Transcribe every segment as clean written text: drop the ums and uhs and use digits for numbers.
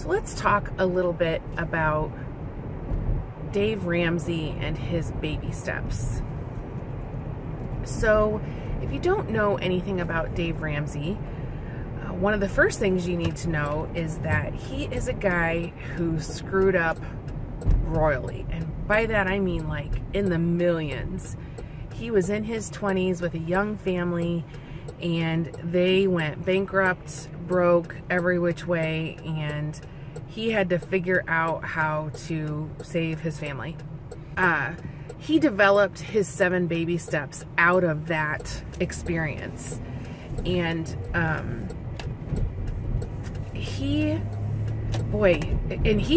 So let's talk a little bit about Dave Ramsey and his baby steps. So if you don't know anything about Dave Ramsey, one of the first things you need to know is that he is a guy who screwed up royally. And by that I mean like in the millions. He was in his 20s with a young family and they went bankrupt, broke every which way, and he had to figure out how to save his family. He developed his 7 baby steps out of that experience. And he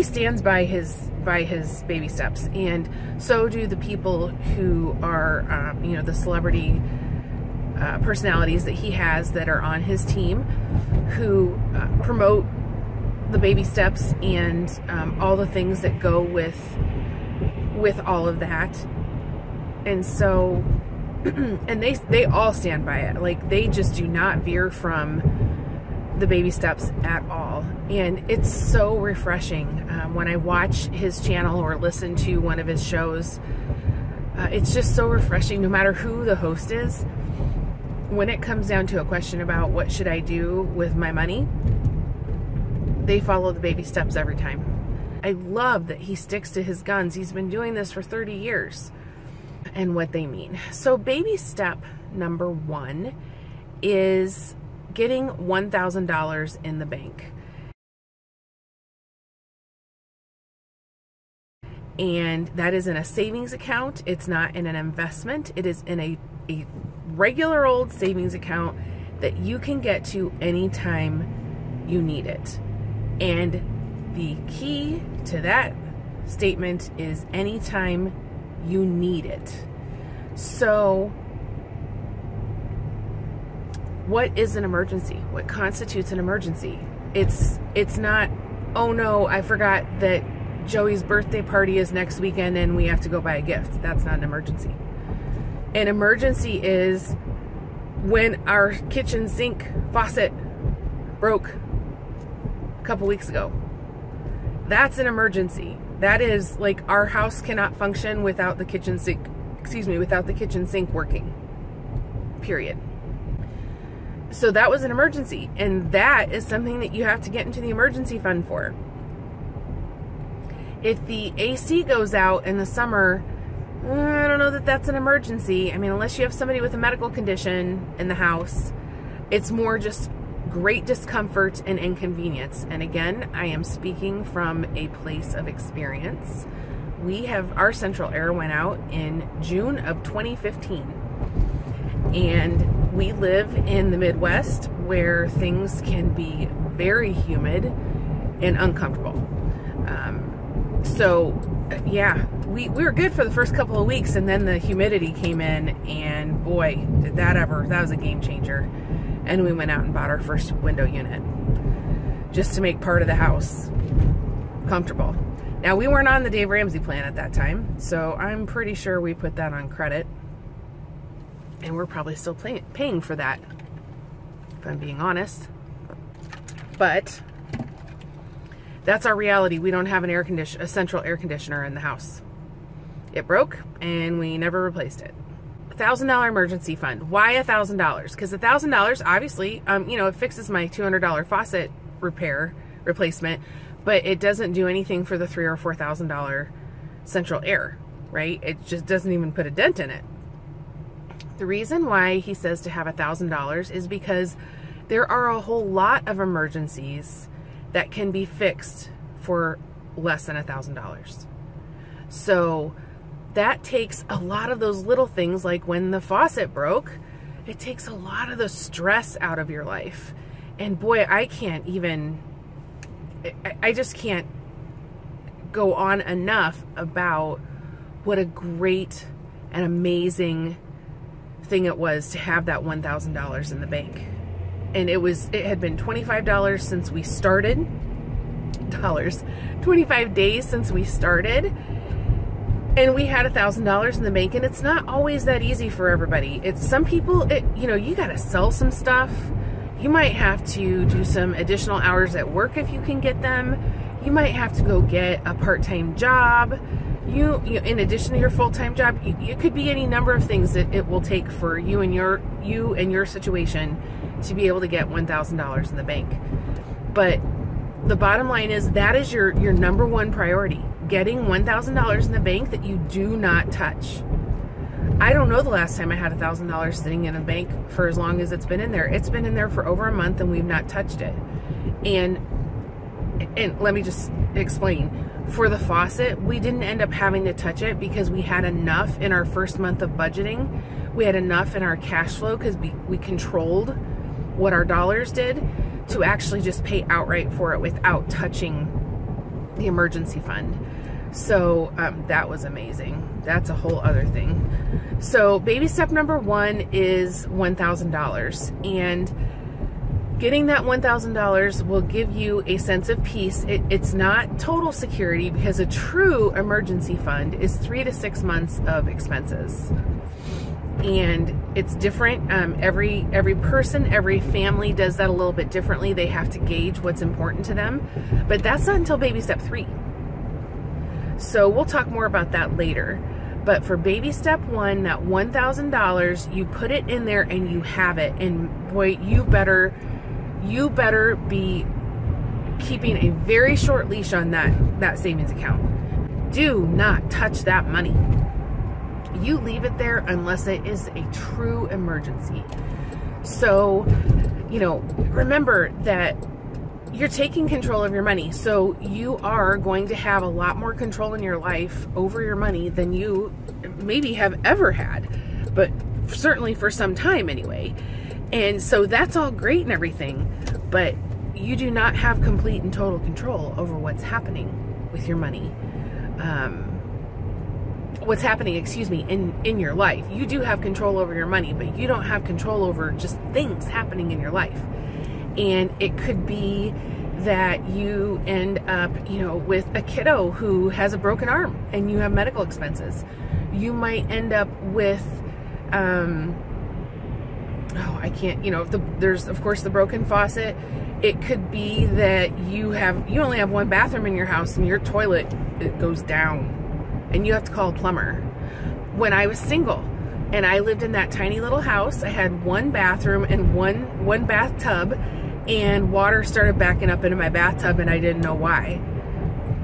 stands by his baby steps, and so do the people who are you know, the celebrity personalities that he has that are on his team, who promote the baby steps and all the things that go with all of that. And so and they all stand by it. Like, they just do not veer from the baby steps at all. And it's so refreshing when I watch his channel or listen to one of his shows. It's just so refreshing, no matter who the host is. When it comes down to a question about what should I do with my money, they follow the baby steps every time. I love that he sticks to his guns. He's been doing this for 30 years and what they mean. So baby step number 1 is getting $1,000 in the bank. And that is in a savings account. It's not in an investment. It is in a regular old savings account that you can get to anytime you need it. And the key to that statement is anytime you need it. So what is an emergency? What constitutes an emergency? It's not, oh no, I forgot that Joey's birthday party is next weekend and we have to go buy a gift. That's not an emergency. An emergency is when our kitchen sink faucet broke a couple weeks ago. That's an emergency. That is like, our house cannot function without the kitchen sink, without the kitchen sink working. Period. So that was an emergency, and that is something that you have to get into the emergency fund for. If the AC goes out in the summer, I don't know that that's an emergency. I mean, unless you have somebody with a medical condition in the house, it's more just great discomfort and inconvenience. And again, I am speaking from a place of experience. Our central air went out in June of 2015. And we live in the Midwest where things can be very humid and uncomfortable. So yeah, we were good for the first couple of weeks, and then the humidity came in, and boy, did that was a game changer. And we went out and bought our first window unit just to make part of the house comfortable. Now, we weren't on the Dave Ramsey plan at that time, so I'm pretty sure we put that on credit, and we're probably still paying for that, if I'm being honest. But that's our reality. We don't have a central air conditioner in the house. It broke, and we never replaced it. $1,000 emergency fund. Why $1,000? Because $1,000, obviously, you know, it fixes my $200 faucet replacement, but it doesn't do anything for the $3,000 or $4,000 central air, right? It just doesn't even put a dent in it. The reason why he says to have $1,000 is because there are a whole lot of emergencies that can be fixed for less than $1,000. So that takes a lot of those little things, like when the faucet broke, it takes a lot of the stress out of your life. And boy, I just can't go on enough about what a great and amazing thing it was to have that $1,000 in the bank. And it had been $25 since we started, 25 days since we started, and we had $1,000 in the bank. And it's not always that easy for everybody. It's some people, you know, you got to sell some stuff. You might have to do some additional hours at work if you can get them. You might have to go get a part-time job. You in addition to your full-time job, you could be any number of things that it will take for you and your situation to be able to get $1,000 in the bank. But the bottom line is that is your number one priority, getting $1,000 in the bank that you do not touch. I don't know the last time I had $1,000 sitting in a bank for as long as it's been in there. It's been in there for over a month and we've not touched it. And let me just explain. For the faucet, we didn't end up having to touch it because we had enough in our first month of budgeting. We had enough in our cash flow because we controlled what our dollars did to actually just pay outright for it without touching the emergency fund. So that was amazing. That's a whole other thing. So baby step number one is $1,000, and getting that $1,000 will give you a sense of peace. It's not total security because a true emergency fund is 3 to 6 months of expenses. And it's different. Every person, every family does that a little bit differently. They have to gauge what's important to them. But that's not until baby step 3. So we'll talk more about that later. But for baby step 1, that $1,000, you put it in there and you have it. And boy, you better be keeping a very short leash on that savings account. Do not touch that money. You leave it there unless it is a true emergency. So, remember that you're taking control of your money. So you are going to have a lot more control in your life over your money than you maybe have ever had, but certainly for some time anyway. And so that's all great and everything, but you do not have complete and total control over what's happening with your money. What's happening, in your life. You do have control over your money, but you don't have control over just things happening in your life. And it could be that you end up, with a kiddo who has a broken arm and you have medical expenses. You might end up with, there's of course the broken faucet. It could be that you only have one bathroom in your house and your toilet, it goes down and you have to call a plumber. When I was single and I lived in that tiny little house, I had one bathroom and one bathtub, and water started backing up into my bathtub and I didn't know why.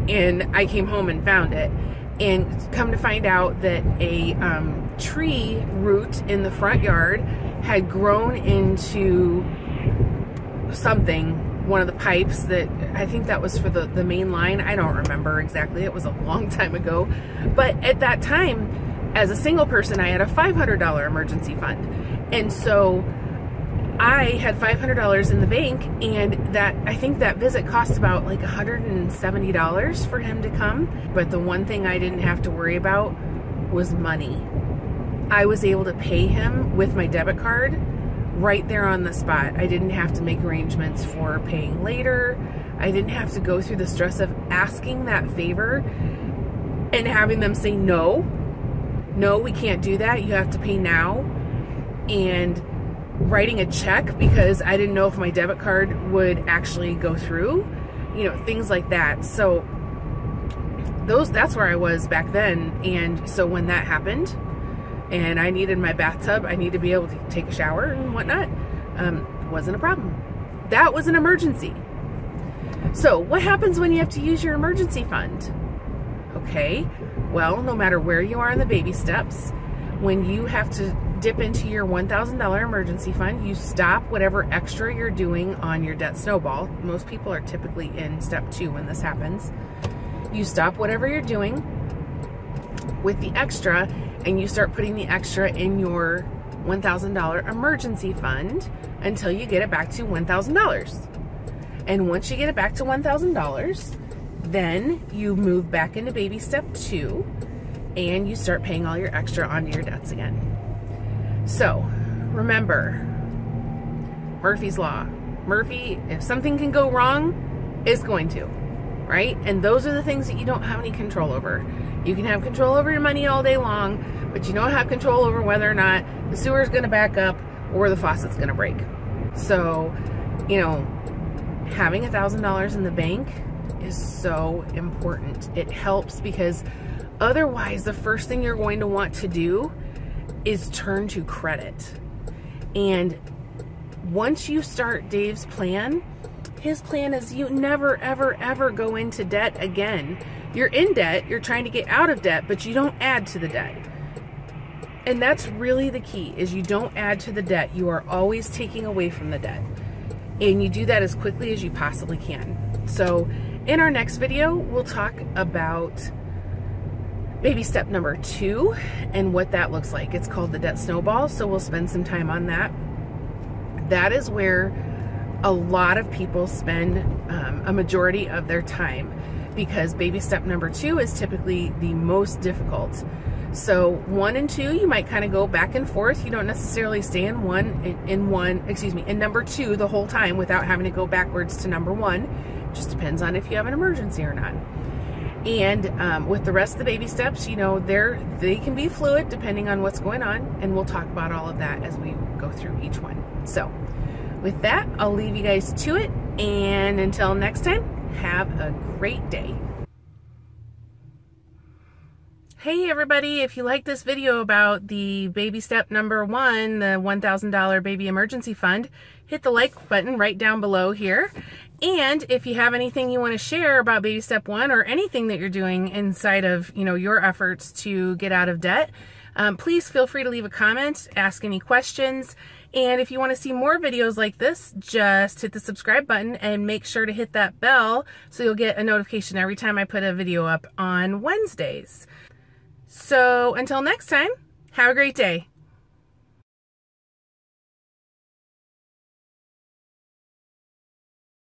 And I came home and found it. And come to find out that a tree root in the front yard had grown into something, one of the pipes that, I think that was for the main line. I don't remember exactly. It was a long time ago. But at that time, as a single person, I had a $500 emergency fund. And so I had $500 in the bank, and I think that visit cost about like $170 for him to come. But the one thing I didn't have to worry about was money. I was able to pay him with my debit card right there on the spot. I didn't have to make arrangements for paying later. I didn't have to go through the stress of asking that favor and having them say, no, we can't do that. You have to pay now. And writing a check because I didn't know if my debit card would actually go through, things like that. So that's where I was back then. And so when that happened and I needed my bathtub, I needed to be able to take a shower and whatnot, wasn't a problem. That was an emergency. So what happens when you have to use your emergency fund? Okay, well, no matter where you are in the baby steps, when you have to dip into your $1,000 emergency fund, you stop whatever extra you're doing on your debt snowball. Most people are typically in step 2 when this happens. You stop whatever you're doing with the extra and you start putting the extra in your $1,000 emergency fund until you get it back to $1,000. And once you get it back to $1,000, then you move back into baby step 2 and you start paying all your extra onto your debts again. So remember, Murphy's Law. Murphy, if something can go wrong, it's going to, right? And those are the things that you don't have any control over. You can have control over your money all day long, but you don't have control over whether or not the sewer's going to back up or the faucet's going to break. So, you know, having $1,000 in the bank is so important. It helps because otherwise the first thing you're going to want to do is turn to credit. And once you start Dave's plan, his plan is you never, ever, ever go into debt again. You're in debt, you're trying to get out of debt, but you don't add to the debt. And that's really the key, is you don't add to the debt. You are always taking away from the debt. And you do that as quickly as you possibly can. So in our next video, we'll talk about baby step number 2 and what that looks like. It's called the debt snowball, so we'll spend some time on that. That is where a lot of people spend a majority of their time, because baby step number 2 is typically the most difficult. So 1 and 2, you might kind of go back and forth. You don't necessarily stay in number 2 the whole time without having to go backwards to number 1. Just depends on if you have an emergency or not. And with the rest of the baby steps, you know, they can be fluid depending on what's going on, and we'll talk about all of that as we go through each one. So with that, I'll leave you guys to it, and until next time, have a great day. Hey everybody, if you like this video about the baby step number 1, the $1,000 baby emergency fund, hit the like button right down below here. And if you have anything you want to share about baby step 1 or anything that you're doing inside of, you know, your efforts to get out of debt, please feel free to leave a comment, ask any questions. And if you want to see more videos like this, just hit the subscribe button and make sure to hit that bell so you'll get a notification every time I put a video up on Wednesdays. So until next time, have a great day.